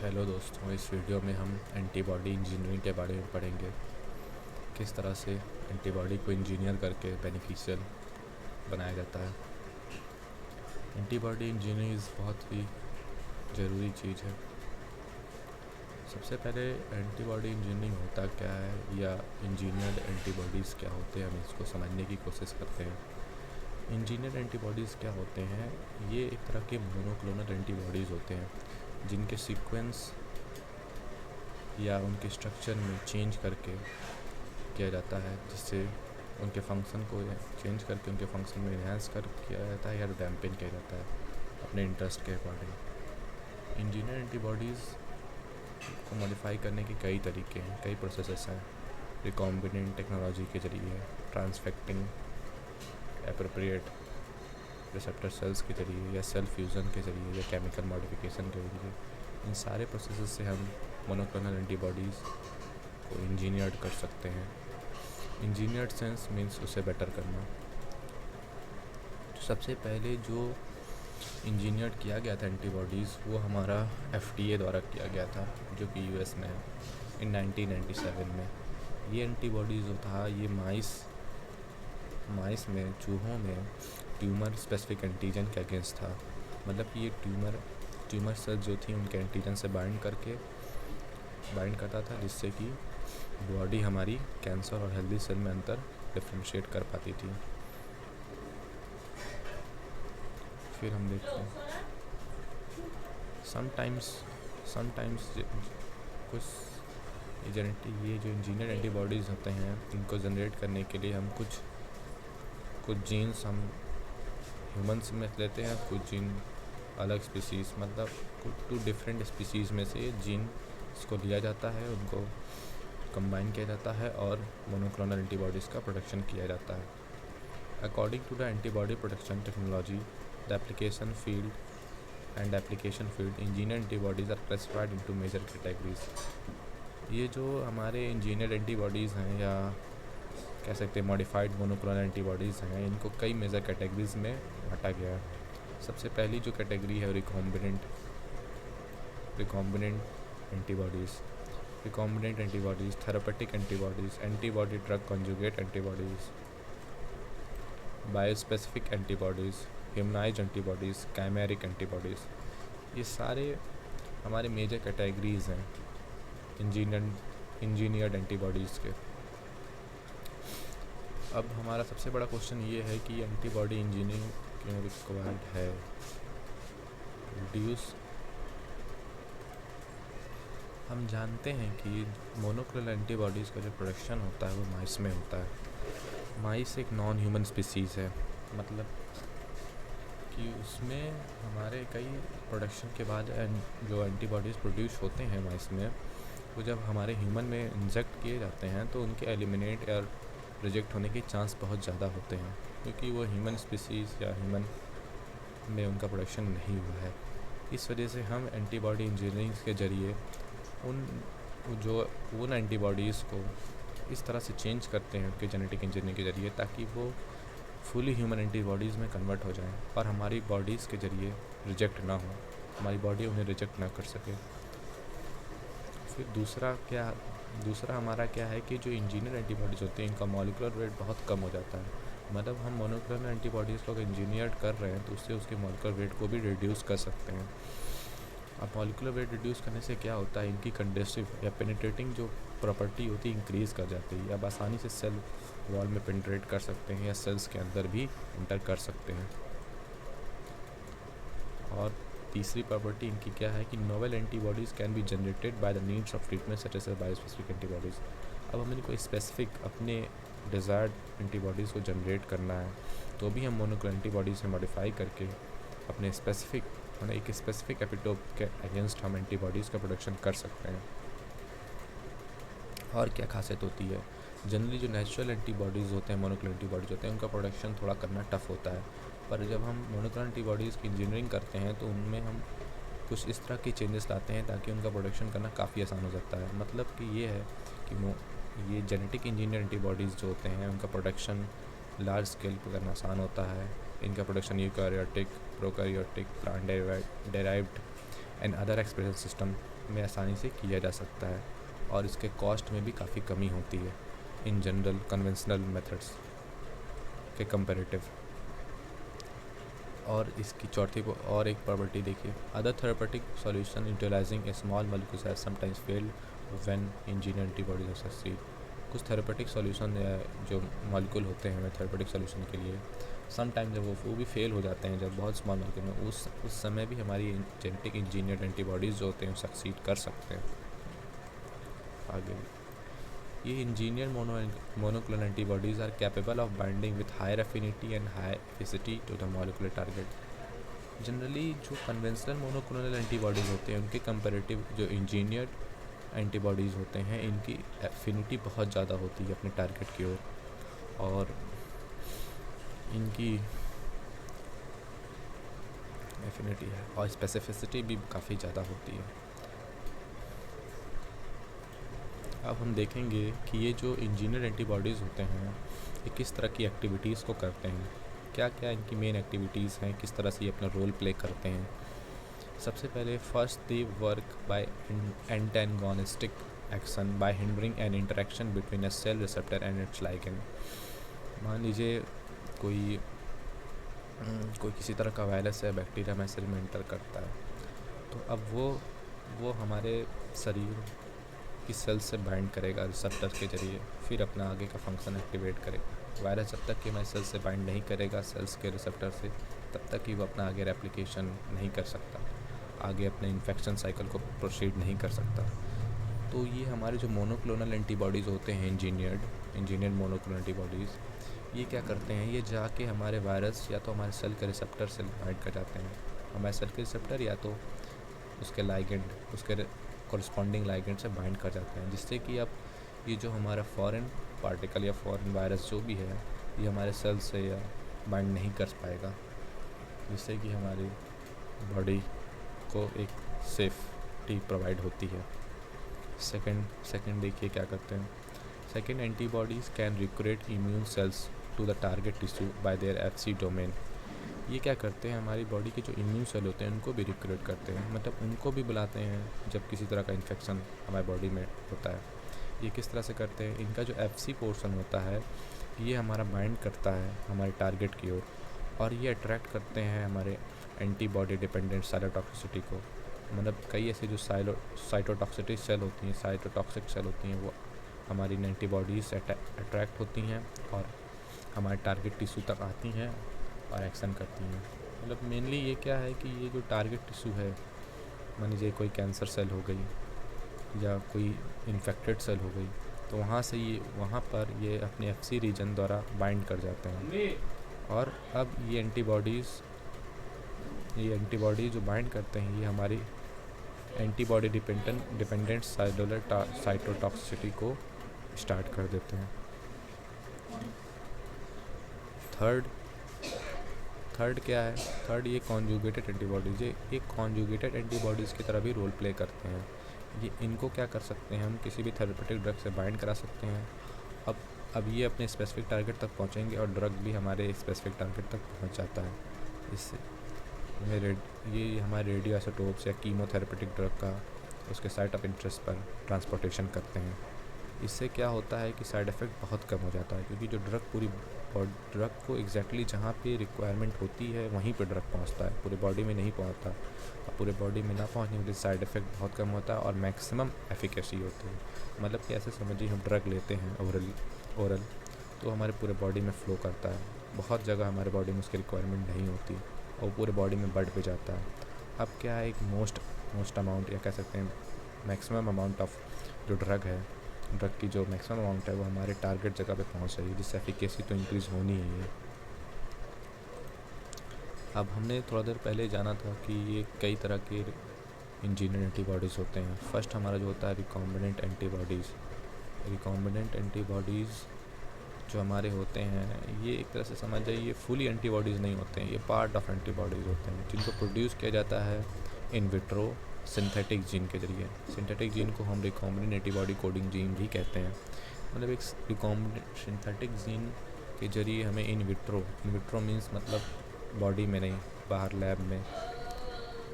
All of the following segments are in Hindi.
हेलो दोस्तों, इस वीडियो में हम एंटीबॉडी इंजीनियरिंग के बारे में पढ़ेंगे। किस तरह से एंटीबॉडी को इंजीनियर करके बेनिफिशियल बनाया जाता है। एंटीबॉडी इंजीनियरिंग बहुत ही ज़रूरी चीज़ है। सबसे पहले एंटीबॉडी इंजीनियरिंग होता क्या है या इंजीनियर्ड एंटीबॉडीज़ क्या होते हैं, हम इसको समझने की कोशिश करते हैं। इंजीनियर्ड एंटीबॉडीज़ क्या होते हैं? ये एक तरह के मोनोक्लोनल एंटीबॉडीज़ होते हैं जिनके सीक्वेंस या उनके स्ट्रक्चर में चेंज करके किया जाता है, जिससे उनके फंक्शन को चेंज करके उनके फंक्शन में इन्हेंस कर किया जाता है या डैम्पन किया जाता है अपने इंटरेस्ट के अकॉर्डिंग। इंजीनियर एंटीबॉडीज़ को मॉडिफाई करने के कई तरीके हैं, कई प्रोसेसेस हैं। रिकॉम्बिनेंट टेक्नोलॉजी के जरिए, ट्रांसफेक्टिंग, एप्रोप्रिएट रिसेप्टर सेल्स के जरिए, या सेल फ्यूज़न के जरिए, या केमिकल मॉडिफिकेशन के जरिए, इन सारे प्रोसेसेस से हम मोनोक्लोनल एंटीबॉडीज़ को इंजीनियर्ड कर सकते हैं। इंजीनियर्ड सेंस मीन्स उसे बेटर करना। तो सबसे पहले जो इंजीनियर्ड किया गया था एंटीबॉडीज़, वो हमारा FDA द्वारा किया गया था, जो कि US में है, इन 1997 में। ये एंटीबॉडीज़ जो था, ये माइस में, चूहों में ट्यूमर स्पेसिफिक एंटीजन के अगेंस्ट था। मतलब कि ये ट्यूमर सेल्स जो थी उनके एंटीजन से बाइंड करता था, जिससे कि बॉडी हमारी कैंसर और हेल्दी सेल में अंतर डिफ्रेंशिएट कर पाती थी। फिर हम देखते हैं समटाइम्स कुछ ये जो इंजीनियर एंटीबॉडीज़ होते हैं, इनको जनरेट करने के लिए हम कुछ जीन्स हम ह्यूमंस में लेते हैं, कुछ जीन अलग स्पीसीज़, मतलब कुछ 2 डिफरेंट स्पीसीज़ में से जीन इसको लिया जाता है, उनको कंबाइन किया जाता है और मोनोक्लोनल एंटीबॉडीज़ का प्रोडक्शन किया जाता है। According to the antibody production technology, the application field, engineer antibodies are classified into major categories. ये जो हमारे इंजीनियर एंटीबॉडीज़ हैं, या कह सकते हैं मॉडिफाइड मोनोक्लोनल एंटीबॉडीज़ हैं, इनको कई मेजर कैटेगरीज़ में बांटा गया है। सबसे पहली जो कैटेगरी है recombinant antibodies, therapeutic antibodies, antibody drug conjugate antibodies, बायोस्पेसिफिक antibodies, humanised antibodies, कैमेरिक antibodies. ये सारे हमारे मेजर कैटेगरीज़ हैं इंजीनियर्ड एंटीबॉडीज़ के। अब हमारा सबसे बड़ा क्वेश्चन ये है कि एंटीबॉडी इंजीनियरिंग क्यों रिक्वायर्ड है। हम जानते हैं कि मोनोक्लोनल एंटीबॉडीज़ का जो प्रोडक्शन होता है वो माइस में होता है। माइस एक नॉन ह्यूमन स्पीसीज़ है, मतलब कि उसमें हमारे कई प्रोडक्शन के बाद जो एंटीबॉडीज़ प्रोड्यूस होते हैं माइस में, वो जब हमारे ह्यूमन में इंजेक्ट किए जाते हैं तो उनके एलिमिनेट या रिजेक्ट होने के चांस बहुत ज़्यादा होते हैं, क्योंकि वो ह्यूमन स्पीसीज़ या ह्यूमन में उनका प्रोडक्शन नहीं हुआ है। इस वजह से हम एंटीबॉडी इंजीनियरिंग के ज़रिए उन एंटीबॉडीज़ को इस तरह से चेंज करते हैं उनके जेनेटिक इंजीनियरिंग के ज़रिए, ताकि वो फुली ह्यूमन एंटीबॉडीज़ में कन्वर्ट हो जाएं और हमारी बॉडीज़ के ज़रिए रिजेक्ट ना हो, हमारी बॉडी उन्हें रिजेक्ट ना कर सके। फिर दूसरा हमारा क्या है कि जो इंजीनियर एंटीबॉडीज़ होते हैं, इनका मॉलिक्यूलर वेट बहुत कम हो जाता है। मतलब हम मोनोक्लोनल एंटीबॉडीज़ को अगर इंजीनियर कर रहे हैं तो उससे उसके मॉलिक्यूलर वेट को भी रिड्यूस कर सकते हैं। अब मॉलिक्यूलर वेट रिड्यूस करने से क्या होता है, इनकी कंडेंसिव या पेनिट्रेटिंग जो प्रॉपर्टी होती है इंक्रीज़ कर जाती है। अब आसानी से सेल वॉल में पेनिट्रेट कर सकते हैं या सेल्स के अंदर भी इंटर कर सकते हैं। और तीसरी प्रॉपर्टी इनकी क्या है कि novel antibodies can be generated by the needs of treatment such as बायोस्पेसिफिक antibodies. अब हमें कोई स्पेसिफिक अपने डिज़ायर्ड एंटीबॉडीज़ को जनरेट करना है तो भी हम मोनोक्लोनल एंटीबॉडीज़ से मॉडिफाई करके अपने एक स्पेसिफिक एपिटोप के अगेंस्ट हम एंटीबॉडीज़ का प्रोडक्शन कर सकते हैं। और क्या खासियत होती है, जनरली जो नेचुरल एंटीबॉडीज़ होते हैं, मोनोक्लोनल एंटीबॉडीज़ होते हैं, उनका प्रोडक्शन थोड़ा करना टफ़ होता है। पर जब हम मोनोक्लोनल एंटीबॉडीज़ की इंजीनियरिंग करते हैं तो उनमें हम कुछ इस तरह के चेंजेस लाते हैं ताकि उनका प्रोडक्शन करना काफ़ी आसान हो जाता है। मतलब कि ये है कि ये जेनेटिक इंजीनियर एंटीबॉडीज़ जो होते हैं उनका प्रोडक्शन लार्ज स्केल पर करना आसान होता है। इनका production eukaryotic, prokaryotic, plant derived and other expression system में आसानी से किया जा सकता है और इसके कॉस्ट में भी काफ़ी कमी होती है इन जनरल कन्वेंशनल मेथड्स के कंपैरेटिव। और इसकी चौथी और एक प्रॉपर्टी देखिए, other therapeutic solution utilising a small molecules have sometimes failed when engineer antibodies have succeed. कुछ थेरेपेटिक सॉल्यूशन जो मॉलिक्यूल होते हैं थेरेपेटिक सॉल्यूशन के लिए समटाइम जब वो भी फेल हो जाते हैं, जब बहुत स्मॉल मॉलिक्यूल में, उस समय भी हमारी जेनेटिक इंजीनियर्ड एंटीबॉडीज़ जो होते हैं सक्सीड कर सकते हैं। आगे ये engineer monoclonal antibodies are capable of binding with higher affinity and high एफिसिटी to the molecular target. Generally जो कन्वेंशनल मोनोक्लोनल एंटीबॉडीज़ होते हैं उनके कंपैरेटिव जो इंजीनियर्ड एंटीबॉडीज़ होते हैं इनकी एफिनिटी बहुत ज़्यादा होती है अपने टारगेट की ओर, और इनकी एफिनिटी है और स्पेसिफिसिटी भी काफ़ी ज़्यादा होती है। अब हम देखेंगे कि ये जो इंजीनियर एंटीबॉडीज़ होते हैं ये किस तरह की एक्टिविटीज़ को करते हैं, क्या क्या इनकी मेन एक्टिविटीज़ हैं, किस तरह से ये अपना रोल प्ले करते हैं। सबसे पहले first they work by antagonistic action by hindering an interaction between a cell receptor and its ligand. मान लीजिए कोई किसी तरह का वायरस है, बैक्टीरिया हमारे शरीर में इंटर करता है, तो अब वो हमारे शरीर की सेल्स से बाइंड करेगा रिसेप्टर के ज़रिए, फिर अपना आगे का फंक्शन एक्टिवेट करेगा। वायरस जब तक कि हमारे सेल्स से बाइंड नहीं करेगा सेल्स के रिसेप्टर से, तब तक कि वो अपना आगे रेप्लिकेशन नहीं कर सकता, आगे अपने इन्फेक्शन साइकिल को प्रोसीड नहीं कर सकता। तो ये हमारे जो मोनोक्लोनल एंटीबॉडीज़ होते हैं इंजीनियर्ड मोनोक्लोनल एंटीबॉडीज़, ये क्या करते हैं, ये जाके हमारे वायरस या तो हमारे सेल के रिसेप्टर से बाइंड कर जाते हैं, हमारे सेल के रिसेप्टर या तो उसके लाइगेंड, उसके कॉरस्पॉन्डिंग लाइगेंड से बाइंड कर जाते हैं, जिससे कि अब ये जो हमारा फॉरेन पार्टिकल या फॉरेन वायरस जो भी है ये हमारे सेल से या बाइंड नहीं कर पाएगा, जिससे कि हमारी बॉडी को एक सेफ्टी प्रोवाइड होती है। सेकंड देखिए क्या करते हैं। Second, antibodies can recruit immune cells to the target tissue by their FC domain. ये क्या करते हैं, हमारी बॉडी के जो इम्यून सेल होते हैं उनको भी रिक्रूट करते हैं, मतलब उनको भी बुलाते हैं जब किसी तरह का इन्फेक्शन हमारी बॉडी में होता है। ये किस तरह से करते हैं, इनका जो एफसी पोर्शन होता है ये हमारा बाइंड करता है हमारे टारगेट की ओर, और ये अट्रैक्ट करते हैं हमारे एंटीबॉडी डिपेंडेंट साइटोटॉक्सिसिटी को। मतलब कई ऐसे जो साइटोटॉक्सिटी सेल होती हैं, साइटोटॉक्सिक सेल होती हैं, वो हमारी एंटीबॉडीज से अट्रैक्ट होती हैं और हमारे टारगेट टिश्यू तक आती हैं और एक्शन करती हैं। मतलब मेनली ये क्या है कि ये जो टारगेट टिश्यू है, मान लीजिए कोई कैंसर सेल हो गई या कोई इन्फेक्टेड सेल हो गई, तो वहाँ पर ये अपने एफसी रीजन द्वारा बाइंड कर जाते हैं, और अब ये एंटीबॉडीज़ जो बाइंड करते हैं ये हमारी एंटीबॉडी डिपेंडेंट साइटोटॉक्सिसिटी को स्टार्ट कर देते हैं। थर्ड क्या है, थर्ड ये कॉन्जुगेटेड एंटीबॉडीज़, ये कॉन्जुगेटेड एंटीबॉडीज़ की तरह भी रोल प्ले करते हैं। ये इनको क्या कर सकते हैं, हम किसी भी थेरेपेटिक ड्रग से बाइंड करा सकते हैं। अब ये अपने स्पेसिफिक टारगेट तक पहुंचेंगे और ड्रग भी हमारे स्पेसिफिक टारगेट तक पहुंच जाता है। इससे ये हमारे रेडियो आइसोटोप्स या कीमोथेरेपेटिक ड्रग का उसके साइट ऑफ इंटरेस्ट पर ट्रांसपोर्टेशन करते हैं। इससे क्या होता है कि साइड इफ़ेक्ट बहुत कम हो जाता है, क्योंकि जो ड्रग को एग्जैक्टली जहाँ पे रिक्वायरमेंट होती है वहीं पे ड्रग पहुँचता है, पूरे बॉडी में नहीं पहुँचता। और पूरे बॉडी में ना पहुँचने के लिए साइड इफ़ेक्ट बहुत कम होता है और मैक्सिमम एफिकेसी होती है। मतलब कि ऐसे समझिए हम ड्रग लेते हैं ओरल, तो हमारे पूरे बॉडी में फ़्लो करता है, बहुत जगह हमारे बॉडी में उसकी रिक्वायरमेंट नहीं होती और पूरे बॉडी में बढ़ भी जाता है। अब क्या है, एक मोस्ट अमाउंट या कह सकते हैं मैक्सिमम अमाउंट ऑफ जो ड्रग की जो मैक्सिमम अमाउंट है वो हमारे टारगेट जगह पे पहुंच रही है, जिससे एफिकेसी तो इंक्रीज़ होनी ही है। अब हमने थोड़ा देर पहले जाना था कि ये कई तरह के इंजीनियर एंटीबॉडीज़ होते हैं। फर्स्ट हमारा जो होता है रिकॉम्बिनेंट एंटीबॉडीज़ जो हमारे होते हैं, ये एक तरह से समझ जाइए ये फुली एंटीबॉडीज़ नहीं होते हैं, ये पार्ट ऑफ एंटीबॉडीज़ होते हैं, जिनको प्रोड्यूस किया जाता है इन विट्रो सिंथेटिक जीन के जरिए। सिंथेटिक जीन को हम रिकॉम्बिनेंट एंटीबॉडी कोडिंग जीन भी कहते हैं। मतलब एक रिकॉम्बिनेंट सिंथेटिक जीन के जरिए हमें इन विट्रो मीन्स मतलब बॉडी में नहीं, बाहर लैब में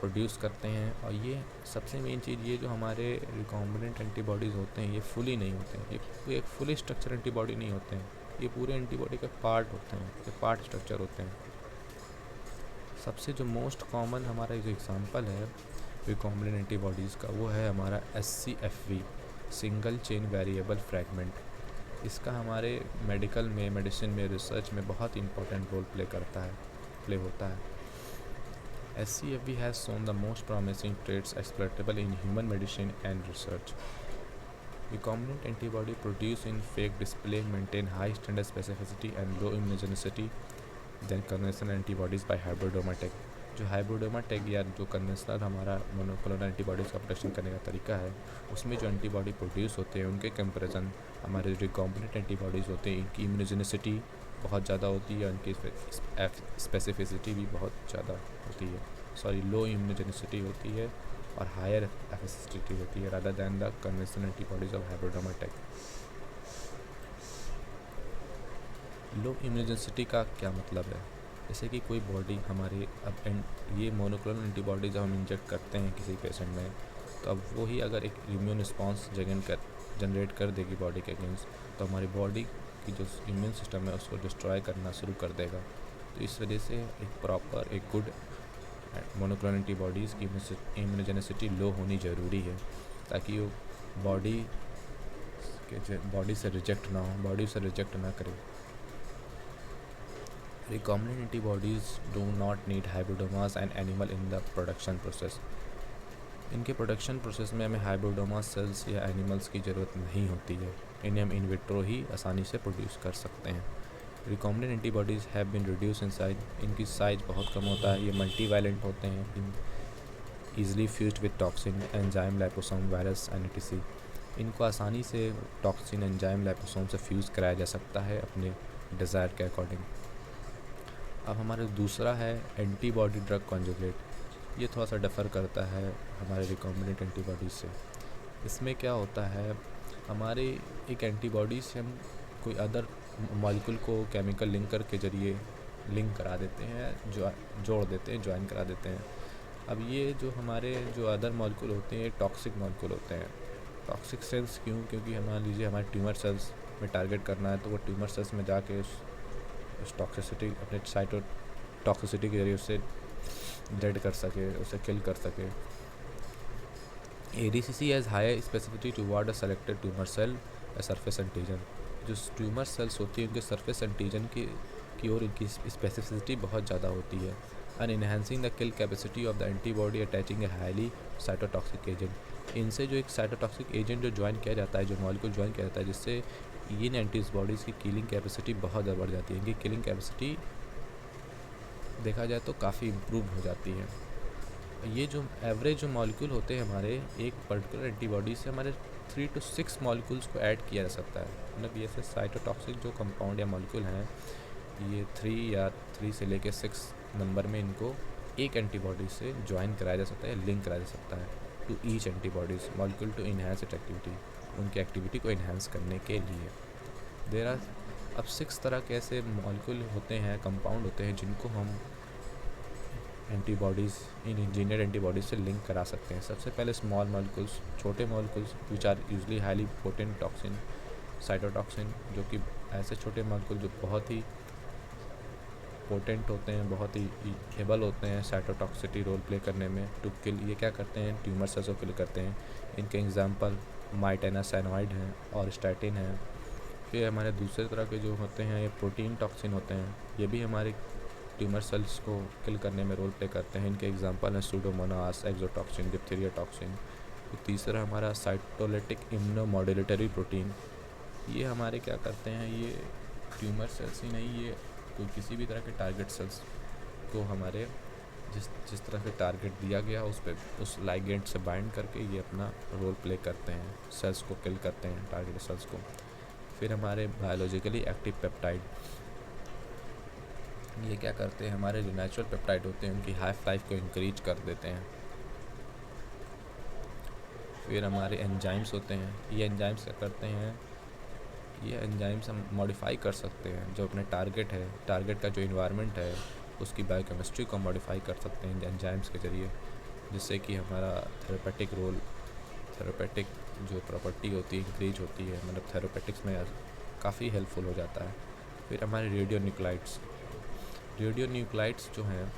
प्रोड्यूस करते हैं। और ये सबसे मेन चीज़, ये जो हमारे रिकॉम्बिनेंट एंटीबॉडीज़ होते हैं ये फुली नहीं होते हैं, ये एक फुली स्ट्रक्चर एंटीबॉडी नहीं होते हैं, ये पूरे एंटीबॉडी के पार्ट होते हैं, ये पार्ट स्ट्रक्चर होते हैं। सबसे जो मोस्ट कॉमन हमारा जो एग्जांपल है रिकॉम्बिनेंट एंटीबॉडीज़ का, वो है हमारा SCFV, single chain variable fragment. इसका हमारे मेडिकल में, मेडिसिन में, रिसर्च में बहुत इंपॉर्टेंट रोल प्ले होता है। SCFV has shown the most promising traits exploitable in human medicine and research. Recombinant antibody produced in fake display maintain high standard specificity and low immunogenicity than conventional antibodies by hybridoma tech. जो हाइब्रिडोमा टैग या जो कन्वेंशनल हमारा मोनोक्लोनल एंटीबॉडीज़ का प्रोडक्शन करने का तरीका है, उसमें जो एंटीबॉडी प्रोड्यूस होते हैं उनके कंपैरिजन हमारे रिकॉम्बिनेंट एंटीबॉडीज़ होते हैं, इनकी इम्यूनोजेनिसिटी बहुत ज़्यादा होती है, उनकी स्पेसिफिसिटी भी बहुत ज़्यादा होती है, लो इम्यूनोजेनिसिटी होती है और हायर एफिसिसिटी होती है rather than the conventional antibodies of hybridoma tag. Low immunogenicity का क्या मतलब है? जैसे कि कोई बॉडी हमारी ये मोनोक्लोनल एंटीबॉडी जब हम इंजेक्ट करते हैं किसी पेशेंट में, तो अब वो ही अगर एक इम्यून रिस्पॉन्स जनरेट कर देगी बॉडी के अगेंस्ट, तो हमारी बॉडी की जो इम्यून सिस्टम है उसको डिस्ट्रॉय करना शुरू कर देगा। तो इस वजह से एक गुड मोनोक्लोनल एंटीबॉडीज़ की इम्यूनोजेनिसिटी लो होनी ज़रूरी है, ताकि वो बॉडी से रिजेक्ट ना करे। Recombinant antibodies do not need hybridomas and animal in the production process. इनके प्रोडक्शन प्रोसेस में हमें हाइब्रिडोमा सेल्स या एनिमल्स की ज़रूरत नहीं होती है, इन्हें हम इन विट्रो ही आसानी से प्रोड्यूस कर सकते हैं। Recombinant antibodies have been reduce in size, इनकी साइज बहुत कम होता है, ये मल्टीवैलेंट होते हैं, easily fused with toxin, enzyme, liposome, virus and etc. इनको आसानी से टॉक्सिन, एंजाइम, लाइपोसोम से फ्यूज़ कराया जा सकता है अपने डिज़ायर के अकॉर्डिंग। अब हमारा दूसरा है एंटीबॉडी ड्रग कॉन्जुगेट। ये थोड़ा सा डिफ़र करता है हमारे रिकॉम्बिनेंट एंटीबॉडीज़ से। इसमें क्या होता है, हमारे एक एंटीबॉडी से हम कोई अदर मॉलिक्यूल को केमिकल लिंकर के ज़रिए लिंक करा देते हैं, जोड़ देते हैं, ज्वाइन करा देते हैं। अब ये जो हमारे जो अदर मॉलिक्यूल होते हैं, टॉक्सिक मॉलिक्यूल होते हैं। टॉक्सिक सेल्स क्यों? क्योंकि मान लीजिए हमारे ट्यूमर सेल्स में टारगेट करना है, तो वो ट्यूमर सेल्स में जाके उस टॉक्सिसिटी, अपने साइटोटॉक्सिसिटी के जरिए उससे डेड कर सके, उसे किल कर सके। ADCC has high specificity toward a selected tumour cell या सरफेस एंटीजन। जो ट्यूमर सेल्स होती है उनके सरफेस एंटीजन की ओर इनकी स्पेसिफिसिटी बहुत ज़्यादा होती है, and enhancing the kill capacity of the antibody attaching a highly cytotoxic agent. इनसे जो एक साइटोटॉक्सिक एजेंट जो ज्वाइन किया जाता है, जो मॉलिक्यूल ज्वाइन किया जाता है, जिससे इन एंटीबॉडीज़ की किलिंग कैपेसिटी बहुत ज़्यादा बढ़ जाती है। इनकी किलिंग कैपेसिटी देखा जाए तो काफ़ी इम्प्रूव हो जाती है। ये जो एवरेज जो मॉलिक्यूल होते हैं हमारे एक पर्टिकुलर एंटीबॉडी से, हमारे 3 to 6 मॉलिक्यूल्स को ऐड किया जा सकता है। मतलब ये से साइटोटॉक्सिक जो कंपाउंड या मॉलिक्यूल हैं, ये 3 से लेके 6 नंबर में इनको एक एंटीबॉडी से ज्वाइन कराया जा सकता है, लिंक कराया जा सकता है to each antibodies molecule to enhance it activity, उनकी एक्टिविटी को इन्हेंस करने के लिए। देयर आर अब 6 तरह के ऐसे मॉलिक्यूल होते हैं, कंपाउंड होते हैं, जिनको हम एंटीबॉडीज़, इन इंजीनियर्ड एंटीबॉडीज़ से लिंक करा सकते हैं। सबसे पहले स्मॉल मॉलिक्यूल्स, छोटे molecules which are usually highly potent toxin, cytotoxin, जो कि ऐसे छोटे मॉलिक्यूल जो बहुत ही पोटेंट होते हैं, बहुत ही एबल होते हैं साइटोटॉक्सिटी रोल प्ले करने में टू किल। ये क्या करते हैं, ट्यूमर सेल्स को किल करते हैं। इनके एग्जांपल माइटेनासाइनोइड हैं और स्टैटिन हैं। फिर हमारे दूसरे तरह के जो होते हैं, ये प्रोटीन टॉक्सिन होते हैं, ये भी हमारे ट्यूमर सेल्स को किल करने में रोल प्ले करते हैं। इनके एग्जांपल हैं सूडोमोनास, एक्सोटॉक्सिन, डिप्थीरिया टॉक्सिन। तीसरा हमारा साइटोलिटिक इम्यूनोमॉड्यूलेटरी प्रोटीन, ये हमारे क्या करते हैं, ये ट्यूमर सेल्स ही नहीं, ये कोई किसी भी तरह के टारगेट सेल्स को हमारे जिस तरह से टारगेट दिया गया उस पर उस लाइगेंड से बाइंड करके ये अपना रोल प्ले करते हैं, सेल्स को किल करते हैं, टारगेट सेल्स को। फिर हमारे बायोलॉजिकली एक्टिव पेप्टाइड, ये क्या करते हैं, हमारे जो नेचुरल पेप्टाइड होते हैं उनकी हाइफ लाइफ को इंक्रीज कर देते हैं। फिर हमारे एंजाइम्स होते हैं, ये एंजाइम्स क्या करते हैं, ये एंजाइम्स हम मॉडिफाई कर सकते हैं। जो अपने टारगेट का जो इन्वायरमेंट है उसकी बायोकेमिस्ट्री को मॉडिफाई कर सकते हैं एंजाइम्स के ज़रिए। जिससे कि हमारा थेरेपेटिक जो प्रॉपर्टी होती है इंक्रीज होती है, मतलब थेरेपेटिक्स में काफ़ी हेल्पफुल हो जाता है। फिर हमारे रेडियो न्यूक्लाइड्स जो हैं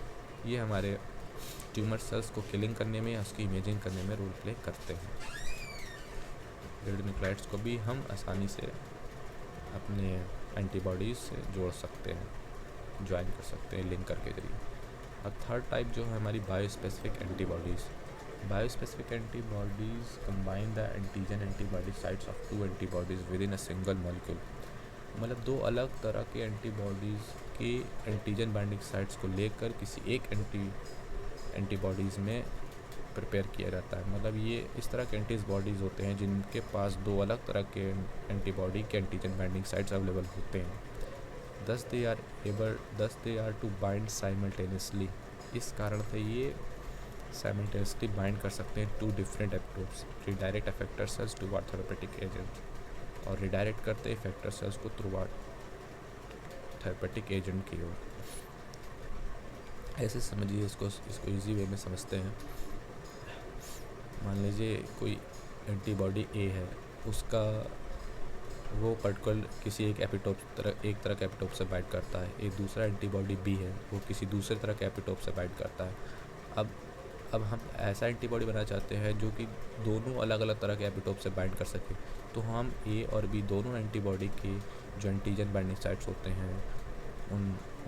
ये हमारे ट्यूमर सेल्स को किलिंग करने में या उसकी इमेजिंग करने में रोल प्ले करते हैं। रेडियो न्यूक्लाइड्स को भी हम आसानी से अपने एंटीबॉडीज़ से जोड़ सकते हैं, ज्वाइन कर सकते हैं लिंकर के जरिए। और थर्ड टाइप जो है हमारी बायोस्पेसिफिक antibodies. बायोस्पेसिफिक antibodies combine the antigen antibody sites of to antibodies with in a single molecule. मतलब दो अलग तरह के एंटीबॉडीज़ के एंटीजन बाइंडिंग साइट्स को लेकर किसी एक एंटीबॉडीज़ में प्रिपेयर किया जाता है। मतलब ये इस तरह के एंटीबॉडीज़ होते हैं जिनके पास दो अलग तरह के एंटीबॉडी के एंटीजन बाइंडिंग साइट्स अवेलेबल होते हैं। Thus they are to bind simultaneously. इस कारण से ये साइमल्टेनियसली बाइंड कर सकते हैं to different epitopes, redirect effector cells toward therapeutic agent, और रिडायरेक्ट करते इफेक्टर सेल्स को थ्रूवर्ड थेरेपेटिक एजेंट की ओर। ऐसे समझिए, इसको इजी वे में समझते हैं। मान लीजिए कोई एंटीबॉडी ए है, उसका वो पर्टिकुलर किसी एक तरह के एपिटोप से बाइंड करता है। एक दूसरा एंटीबॉडी बी है, वो किसी दूसरे तरह के एपिटोप से बाइंड करता है। अब हम ऐसा एंटीबॉडी बनाना चाहते हैं जो कि दोनों अलग अलग तरह के एपिटोप से बाइंड कर सके। तो हम ए और बी दोनों एंटीबॉडी के जो एंटीजन बाइंडिंग साइट्स होते हैं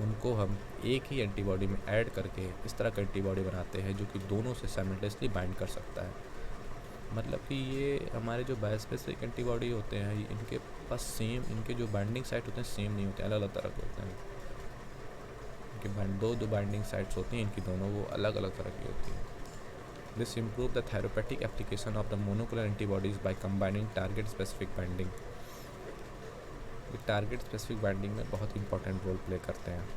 उनको हम एक ही एंटीबॉडी में ऐड करके इस तरह का एंटीबॉडी बनाते हैं जो कि दोनों से साइमल्टेनियसली बाइंड कर सकता है। मतलब कि ये हमारे जो बायोस्पेसिफिक एंटीबॉडी होते हैं इनके पास इनके जो बाइंडिंग साइट होते हैं सेम नहीं होते, अलग अलग तरह के होते हैं। इनके दो बाइंडिंग साइट्स होती हैं, इनकी दोनों वो अलग अलग तरह की होती हैं। This improve the therapeutic application of the monoclonal antibodies by combining target specific binding. ये टारगेट स्पेसिफिक बाइंडिंग में बहुत इंपॉर्टेंट रोल प्ले करते हैं।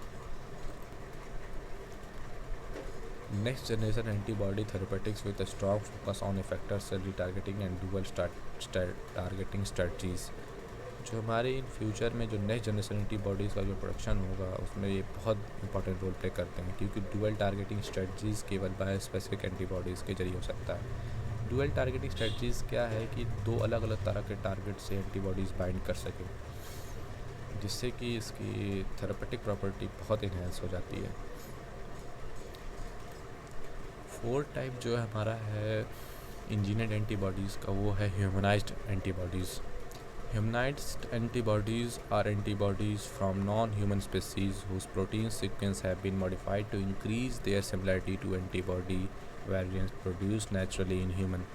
Next generation antibody therapeutics with a strong focus on effector cell retargeting and dual targeting strategies. जो हमारे इन फ्यूचर में जो नेक्स्ट जनरेशन एंटीबॉडीज़ का जो प्रोडक्शन होगा उसमें ये बहुत इंपॉर्टेंट रोल प्ले करते हैं, क्योंकि डुअल टारगेटिंग स्ट्रेटजीज़ केवल बायोस्पेसिफिक एंटीबॉडीज़ के जरिए हो सकता है। डुअल टारगेटिंग स्ट्रेटजीज़ क्या है कि दो अलग अलग तरह के टारगेट से एंटीबॉडीज़ बाइंड कर सके, जिससे कि इसकी थेरेपेटिक प्रॉपर्टी बहुत इन्हेंस हो जाती है। फोर्थ टाइप जो हमारा है इंजीनियर्ड एंटीबॉडीज़ का, वो है humanised antibodies. Humanized antibodies are antibodies from non-human species whose protein sequence have been modified to increase their similarity to antibody variants produced naturally in human।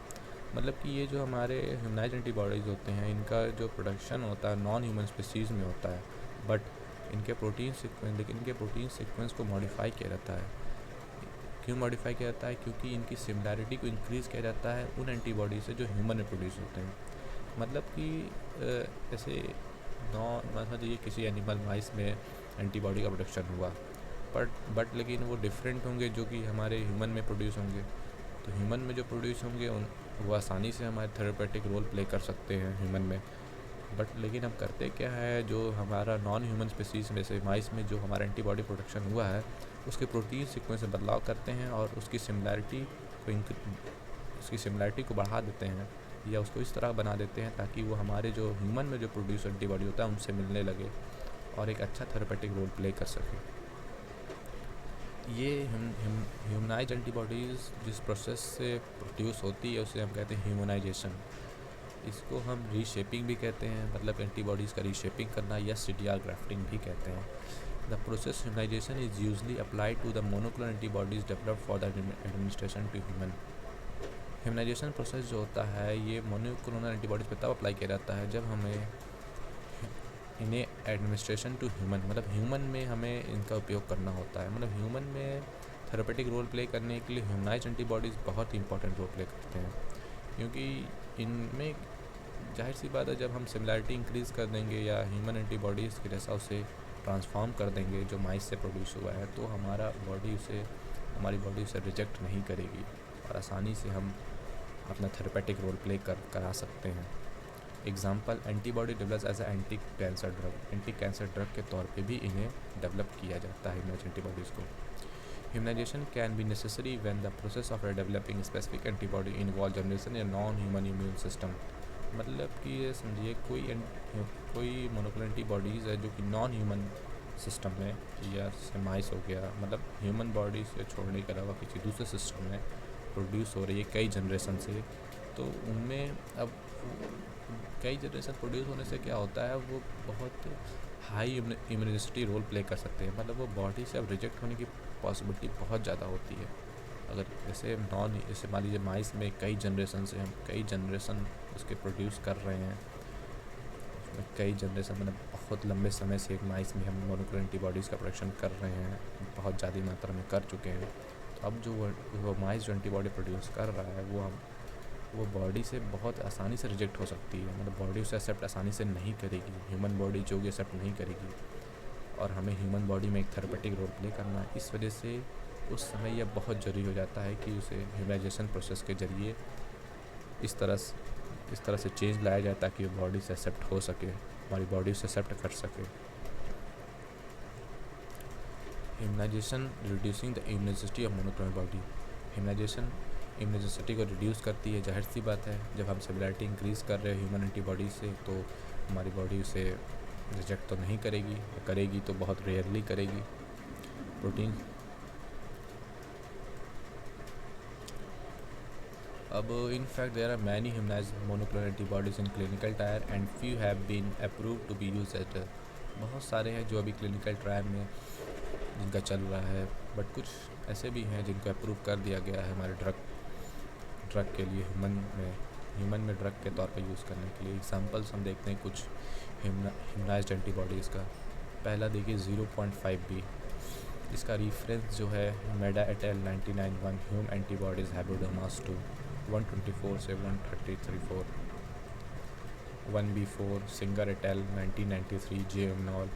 मतलब कि ये जो हमारे ह्यूमनाइज्ड एंटीबॉडीज़ होते हैं इनका जो प्रोडक्शन होता है नॉन ह्यूमन स्पीसीज़ में होता है, बट इनके प्रोटीन सीक्वेंस को मॉडिफाई किया जाता है। क्यों मॉडिफाई किया जाता है? क्योंकि इनकी सिमिलैरिटी को इंक्रीज़ किया जाता है उन एंटीबॉडी से जो ह्यूमन में प्रोड्यूस होते हैं। मतलब कि जैसे मतलब ये किसी एनिमल माइस में एंटीबॉडी का प्रोडक्शन हुआ, बट लेकिन वो डिफरेंट होंगे जो कि हमारे ह्यूमन में प्रोड्यूस होंगे। तो ह्यूमन में जो प्रोड्यूस होंगे वो आसानी से हमारे थेरेपेटिक रोल प्ले कर सकते हैं ह्यूमन में। बट लेकिन हम करते क्या है, जो हमारा नॉन ह्यूमन स्पीसीज़ में से माइस में जो हमारा एंटीबॉडी प्रोडक्शन हुआ है उसके प्रोटीन सीक्वेंस में बदलाव करते हैं और उसकी सिमिलैरिटी को बढ़ा देते हैं या उसको इस तरह बना देते हैं ताकि वो हमारे जो ह्यूमन में जो प्रोड्यूस एंटीबॉडी होता है उनसे मिलने लगे और एक अच्छा थेरेपेटिक रोल प्ले कर सके। ये ह्यूमनाइज्ड एंटीबॉडीज़ जिस प्रोसेस से प्रोड्यूस होती है उसे हम कहते हैं ह्यूमनाइजेशन। इसको हम रीशेपिंग भी कहते हैं, मतलब एंटीबॉडीज़ का रीशेपिंग करना, या सीडीआर ग्राफ्टिंग भी कहते हैं। The process humanisation is usually applied to the monoclonal antibodies developed for the administration to human. Humanisation process जो होता है ये मोनोक्लोनल एंटीबॉडीज़ पे तब अप्लाई किया जाता है जब हमें इन्हें एडमिनिस्ट्रेशन टू ह्यूमन, मतलब ह्यूमन में हमें इनका उपयोग करना होता है। मतलब ह्यूमन में थेरेपेटिक रोल प्ले करने के लिए ह्यूमनाइज्ड एंटीबॉडीज़ बहुत इंपॉर्टेंट रोल प्ले करते हैं, क्योंकि इनमें जाहिर सी बात है जब हम सिमिलैरिटी इंक्रीज़ कर देंगे या ह्यूमन एंटीबॉडीज़ के जैसा उसे ट्रांसफॉर्म कर देंगे जो माइस से प्रोड्यूस हुआ है, तो हमारी बॉडी उसे रिजेक्ट नहीं करेगी और आसानी से हम अपना थेरेपेटिक रोल प्ले करा सकते हैं। Example, antibody develops as a anti cancer drug. Anti cancer drug के तौर पे भी इन्हें डेवलप किया जाता है ह्यूमनाइज्ड एंटीबॉडीज़ को। Immunization can be necessary when the process of developing specific antibody involve generation या नॉन ह्यूमन इम्यून सिस्टम। मतलब कि ये समझिए कोई मोनोक्लोनल एंटीबॉडीज़ है जो कि नॉन ह्यूमन सिस्टम में या जैसे माइस हो गया, मतलब ह्यूमन बॉडी से छोड़ने के अलावा किसी दूसरे सिस्टम में प्रोड्यूस हो रही है कई जनरेशन से। तो उनमें अब कई जनरेशन प्रोड्यूस होने से क्या होता है, वो बहुत हाई इम्यूनिसिटी रोल प्ले कर सकते हैं। मतलब वो बॉडी से अब रिजेक्ट होने की पॉसिबिलिटी बहुत ज़्यादा होती है। अगर जैसे मान लीजिए माइस में कई जनरेशन से हम कई जनरेशन उसके प्रोड्यूस कर रहे हैं, उसमें कई जनरेशन मतलब बहुत लंबे समय से एक माइस में हम मोनोक्लोनल एंटीबॉडीज़ का प्रोडक्शन कर रहे हैं, बहुत ज़्यादा मात्रा में कर चुके हैं। तो अब जो वो माइस जो एंटीबॉडी प्रोड्यूस कर रहा है वो बॉडी से बहुत आसानी से रिजेक्ट हो सकती है। मतलब बॉडी उसे एक्सेप्ट आसानी से नहीं करेगी, ह्यूमन बॉडी जो भी एक्सेप्ट नहीं करेगी, और हमें ह्यूमन बॉडी में एक थेरेपेटिक रोल प्ले करना है। इस वजह से उस समय यह बहुत ज़रूरी हो जाता है कि उसे ह्यूमनाइजेशन प्रोसेस के ज़रिए इस तरह से चेंज लाया जाए ताकि वो बॉडी से एक्सेप्ट हो सके, हमारी बॉडी उसे एक्सेप्ट कर सके। Immunisation reducing the इम्यूनिसिटी of monoclonal body. इम्यूनिसिटी को रिड्यूस करती है, जाहिर सी बात है। जब हम सिमिलैरिटी इंक्रीज़ कर रहे हैं ह्यूमन एंटीबॉडी से, तो हमारी बॉडी उसे रिजेक्ट तो नहीं करेगी, करेगी तो बहुत रेयरली करेगी। प्रोटीन अब in fact there are many humanised monoclonal antibodies in clinical trial and few have been approved to be used as. बहुत सारे हैं जो अभी क्लिनिकल ट्रायल में जिनका चल रहा है, बट कुछ ऐसे भी हैं जिनको अप्रूव कर दिया गया है हमारे ड्रग के लिए, ह्यूमन में ड्रग के तौर पे यूज़ करने के लिए। एग्जांपल्स हम देखते हैं कुछ ह्यूमनाइज्ड एंटीबॉडीज़ का। पहला देखिए 0.5B, इसका रेफरेंस जो है मेडा एट एल 1991 ह्यूम एंटीबॉडीज़ हैबिडोमास 2 124 से 134। 1B4 सिंगर एट एल 1993 जे एमनॉल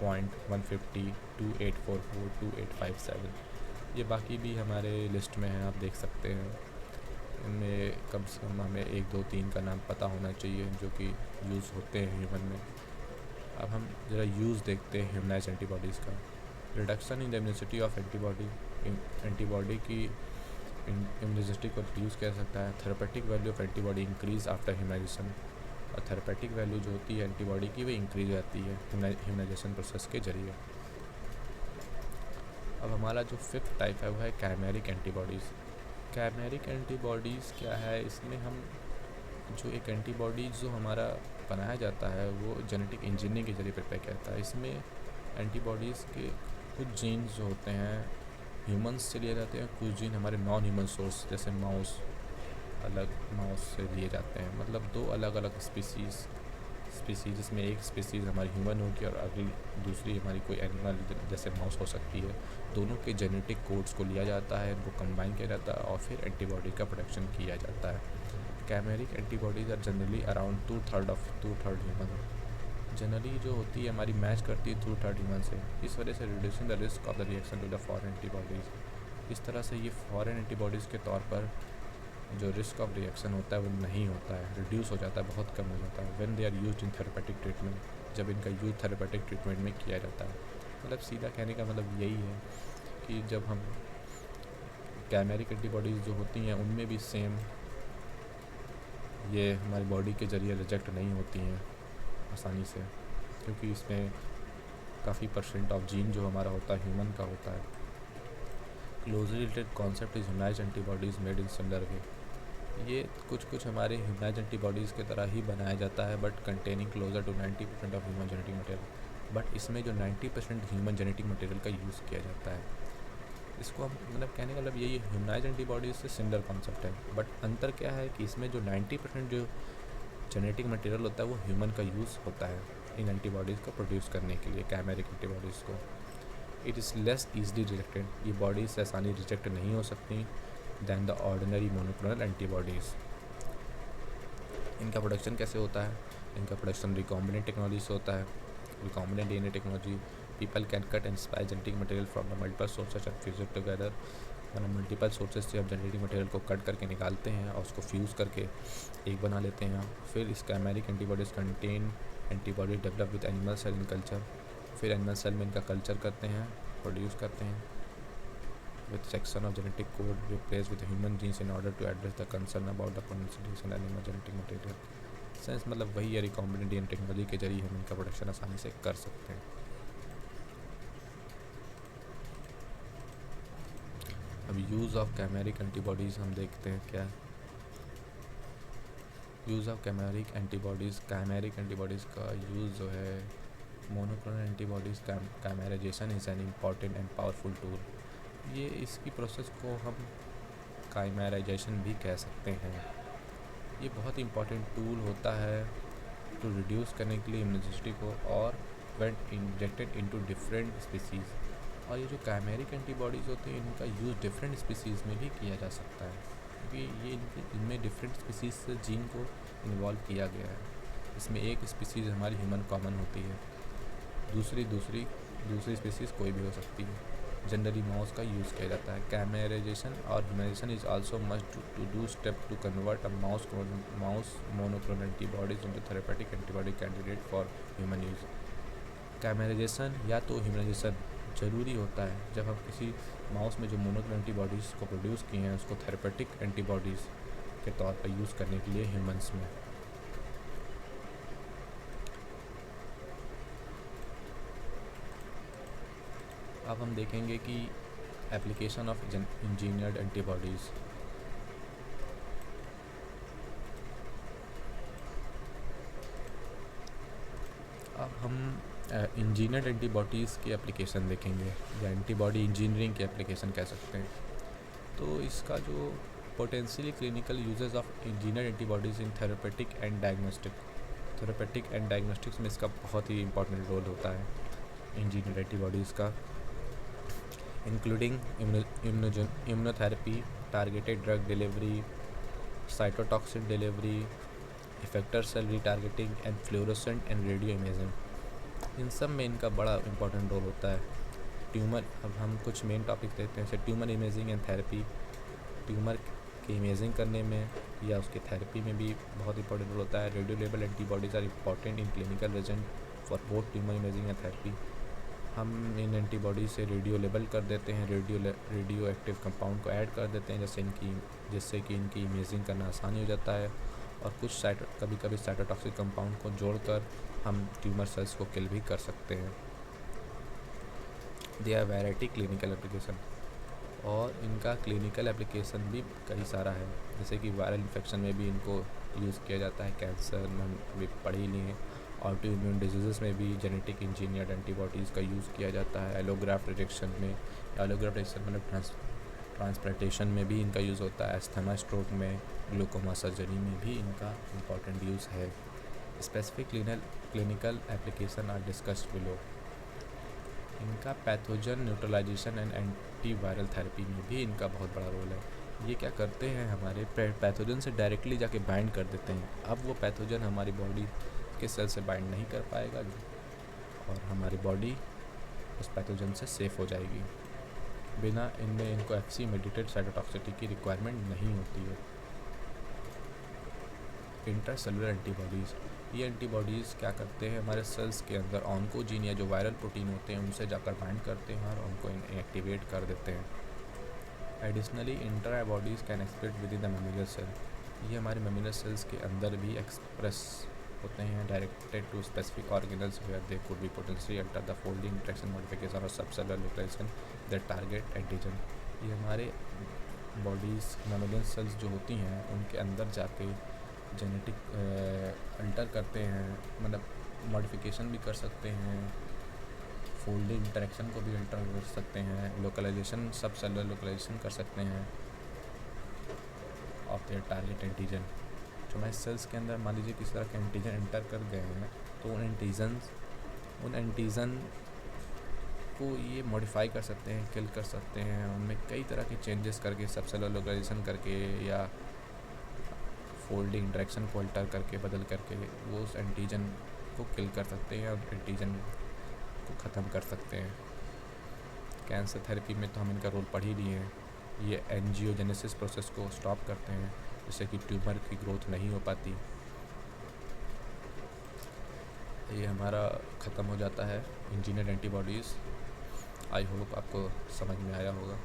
0.150 2844 2857। ये बाकी भी हमारे लिस्ट में हैं, आप देख सकते हैं। इनमें कम से कम हमें 1 2 3 का नाम पता होना चाहिए जो कि यूज़ होते हैं ह्यूमन में। अब हम ज़रा यूज़ देखते हैं ह्यूमनाइज्ड एंटीबॉडीज़ का। Reduction in the इम्यूनिसिटी of antibody की इम्यूनिसिटी को रिड्यूस कर सकता है। Therapeutic value of antibody increase after humanisation, और थेरेपेटिक वैल्यू जो होती है एंटीबॉडी की वो इंक्रीज हो जाती है ह्यूमनाइजेशन प्रोसेस के ज़रिए। अब हमारा जो 5th टाइप है वो है कैमेरिक एंटीबॉडीज़। कैमेरिक एंटीबॉडीज़ क्या है, इसमें हम जो एक एंटीबॉडीज़ जो हमारा बनाया जाता है वो जेनेटिक इंजीनियरिंग के जरिए प्रिपेयर करता है। इसमें एंटीबॉडीज़ के कुछ जीन्स जो होते हैं ह्यूमंस से लिए जाते हैं, कुछ जीन हमारे नॉन ह्यूमन सोर्स जैसे माउस से लिए जाते हैं। मतलब 2 अलग अलग स्पीसीज़ जिसमें एक स्पीसीज़ हमारी ह्यूमन होगी और अगली दूसरी हमारी कोई एनिमल जैसे माउस हो सकती है। दोनों के जेनेटिक कोड्स को लिया जाता है, इनको कंबाइन किया जाता है और फिर एंटीबॉडी का प्रोडक्शन किया जाता है। कैमेरिक antibodies are generally around 2/3 human. Generally जो होती है हमारी मैच करती है 2/3 ह्यूमन से। इस वजह से reducing the risk of the reaction to the foreign antibodies. इस तरह से ये फॉरेन एंटीबॉडीज़ के तौर पर जो रिस्क ऑफ रिएक्शन होता है वो नहीं होता है, रिड्यूस हो जाता है, बहुत कम हो जाता है। When they are used in therapeutic treatment, जब इनका यूज थेरेपेटिक ट्रीटमेंट में किया जाता है। मतलब सीधा कहने का मतलब यही है कि जब हम कैमेरिक एंटीबॉडीज़ जो होती हैं उनमें भी सेम ये हमारी बॉडी के ज़रिए रिजेक्ट नहीं होती हैं आसानी से, क्योंकि इसमें काफ़ी % ऑफ जीन जो हमारा होता है ह्यूमन का होता है। Closely related concept is humanised antibodies made in similar way. ये कुछ हमारे ह्यूमनाइज्ड एंटीबॉडीज़ की तरह ही बनाया जाता है, but containing closer to 90% of human genetic material. But इसमें जो 90% ह्यूमन जेनेटिक मटेरियल का यूज़ किया जाता है, इसको हम मतलब कहने का मतलब यही ह्यूमनाइज्ड एंटीबॉडीज़ से सिमिलर कॉन्सेप्ट है। बट अंतर क्या है कि इसमें जो 90% जो जेनेटिक मटेरियल होता है वो ह्यूमन का यूज़ होता है इन एंटीबॉडीज़ को प्रोड्यूस करने के लिए, कैमेरिक एंटीबॉडीज़ को। It is less easily rejected, ये बॉडी से आसानी रिजेक्ट नहीं हो सकती than the ordinary monoclonal antibodies. इनका प्रोडक्शन कैसे होता है? इनका प्रोडक्शन रिकॉम्बिनेंट टेक्नोलॉजी से होता है। Recombinant DNA technology, people can cut and spice genetic material from the multiple sources and fuse it together. मतलब मल्टीपल सोर्सेज से हम जेनेटिक मटेरियल को कट करके निकालते हैं और उसको फ्यूज़ करके एक बना लेते हैं। फिर इस कैमेरिक antibodies contain antibody develop with animal cell in culture. फिर एनिमल सेल में इनका कल्चर करते हैं, प्रोड्यूस करते हैं। with section of genetic code replaced with human genes in order to address the concern about the concentration animal genetic material. Sense मतलब वही है, रिकॉम्बिनेंट डीएनए टेक्नोलॉजी के जरिए हम इनका प्रोडक्शन आसानी से कर सकते हैं। अब यूज़ ऑफ कैमेरिक एंटीबॉडीज़ हम देखते हैं क्या। यूज़ ऑफ कैमेरिक एंटीबॉडीज़ का यूज़ जो है, monoclonal antibodies कैमेराइजेशन is an important and powerful tool. ये इसकी प्रोसेस को हम काइमेराइजेशन भी कह सकते हैं। ये बहुत इंपॉर्टेंट टूल होता है टू रिड्यूस करने के लिए इम्यूनिसिटी को, और when injected into different species. और ये जो कैमेरिक एंटीबॉडीज़ होते हैं इनका यूज़ डिफरेंट स्पीसीज़ में भी किया जा सकता है, क्योंकि ये इनमें डिफरेंट स्पीसीज़ से जीन को इन्वॉल्व किया गया है। इसमें एक स्पीसीज़ हमारी ह्यूमन कॉमन होती है, दूसरी स्पीसीज़ कोई भी हो सकती है। जनरली माउस का यूज़ किया जाता है। कैमेराइजेशन और humanisation is also must to do step to convert a mouse monoclonal antibodies into therapeutic antibody candidate for human use. कैमेराइजेशन या तो ह्यूमनाइजेशन ज़रूरी होता है जब हम किसी माउस में जो मोनोक्लोनल एंटीबॉडीज़ को प्रोड्यूस किए हैं उसको थेरेपेटिक एंटीबॉडीज़ के तौर पर यूज़ करने के लिए ह्यूमंस में। अब हम देखेंगे कि एप्लीकेशन ऑफ इंजीनियर्ड एंटीबॉडीज़। अब हम इंजीनियर्ड एंटीबॉडीज़ की एप्लीकेशन देखेंगे, या एंटीबॉडी इंजीनियरिंग की एप्लीकेशन कह सकते हैं। तो इसका जो potentially clinical uses of engineered antibodies in therapeutic and diagnostics में इसका बहुत ही इंपॉर्टेंट रोल होता है इंजीनियर्ड एंटीबॉडीज़ का, including immunotherapy, targeted drug delivery, cytotoxin delivery, effector cell retargeting and fluorescent and radio imaging. इन सब में इनका बड़ा इंपॉर्टेंट रोल होता है। ट्यूमर, अब हम कुछ मेन टॉपिक देखते हैं, जैसे tumour imaging and therapy. Tumour की इमेजिंग करने में या उसके थेरेपी में भी बहुत इंपॉर्टेंट रोल होता है। Radio label antibodies are important in clinical result for both tumour imaging and therapy. हम इन एंटीबॉडी से रेडियो लेबल कर देते हैं, रेडियो एक्टिव कंपाउंड को ऐड कर देते हैं जिससे कि इनकी इमेजिंग करना आसानी हो जाता है। और कुछ कभी कभी साइटोटॉक्सिक कंपाउंड को जोड़कर हम ट्यूमर सेल्स को किल भी कर सकते हैं। They are variety clinical application, और इनका क्लिनिकल एप्लीकेशन भी कई सारा है, जैसे कि वायरल इन्फेक्शन में भी इनको यूज़ किया जाता है, कैंसर में हम अभी पढ़ ही लिए। ऑटो इम्यून डिजीज़ में भी जेनेटिक इंजीनियर्ड एंटीबॉडीज़ का यूज़ किया जाता है। एलोग्राफ्ट रिजेक्शन मतलब ट्रांसप्लांटेशन में भी इनका यूज़ होता है। अस्थमा, स्ट्रोक में, ग्लूकोमा सर्जरी में भी इनका इम्पॉर्टेंट यूज़ है। Specific clinical application are discussed below. इनका pathogen neutralisation and antiviral therapy में भी इनका बहुत बड़ा रोल है। ये क्या करते हैं, हमारे पैथोजन से डायरेक्टली जाके बाइंड कर देते हैं। अब वो पैथोजन हमारी बॉडी के सेल से बाइंड नहीं कर पाएगा और हमारी बॉडी उस पैथोजन से सेफ़ हो जाएगी। बिना इनको एफसी मेडिटेड साइटोटॉक्सिसिटी की रिक्वायरमेंट नहीं होती है। इंट्रासेलुलर एंटीबॉडीज़, ये एंटीबॉडीज़ क्या करते हैं, हमारे सेल्स के अंदर ऑन्कोजीन या जो वायरल प्रोटीन होते हैं उनसे जाकर बाइंड करते हैं और उनको एक्टिवेट कर देते हैं। Additionally इंट्राबॉडीज़ can express with in the मेमिलर cell, ये हमारे मेमिलर सेल्स के अंदर भी एक्सप्रेस होते हैं, directed to specific organelles where they could be potentially alter the folding interaction modification और subcellular location that target antigen. ये हमारे बॉडीज़ मेमिलर सेल्स जो होती हैं उनके अंदर जाके जेनेटिक अल्टर करते हैं, मतलब मॉडिफिकेशन भी कर सकते हैं, फोल्डिंग इंटरेक्शन को भी अल्टर कर सकते हैं, लोकलाइजेशन, सब सेलुलर लोकलाइजेशन कर सकते हैं ऑफ देयर टारगेट एंटीजन। जो हमारे सेल्स के अंदर मान लीजिए किस तरह के एंटीजन एंटर कर गए हैं तो उन एंटीजन को ये मॉडिफाई कर सकते हैं, किल कर सकते हैं, उनमें कई तरह के चेंजेस करके, सब सेलुलर लोकलाइजेशन करके या फोल्डिंग इंटरेक्शन को अल्टर करके, बदल करके वो उस एंटीजन को किल कर सकते हैं और एंटीजन को ख़त्म कर सकते हैं। कैंसर थेरेपी में तो हम इनका रोल पढ़ ही लिए हैं। ये एंजियोजेनेसिस प्रोसेस को स्टॉप करते हैं जिससे कि ट्यूमर की ग्रोथ नहीं हो पाती। ये हमारा ख़त्म हो जाता है इंजीनियर्ड एंटीबॉडीज़। आई होप आपको समझ में आया होगा।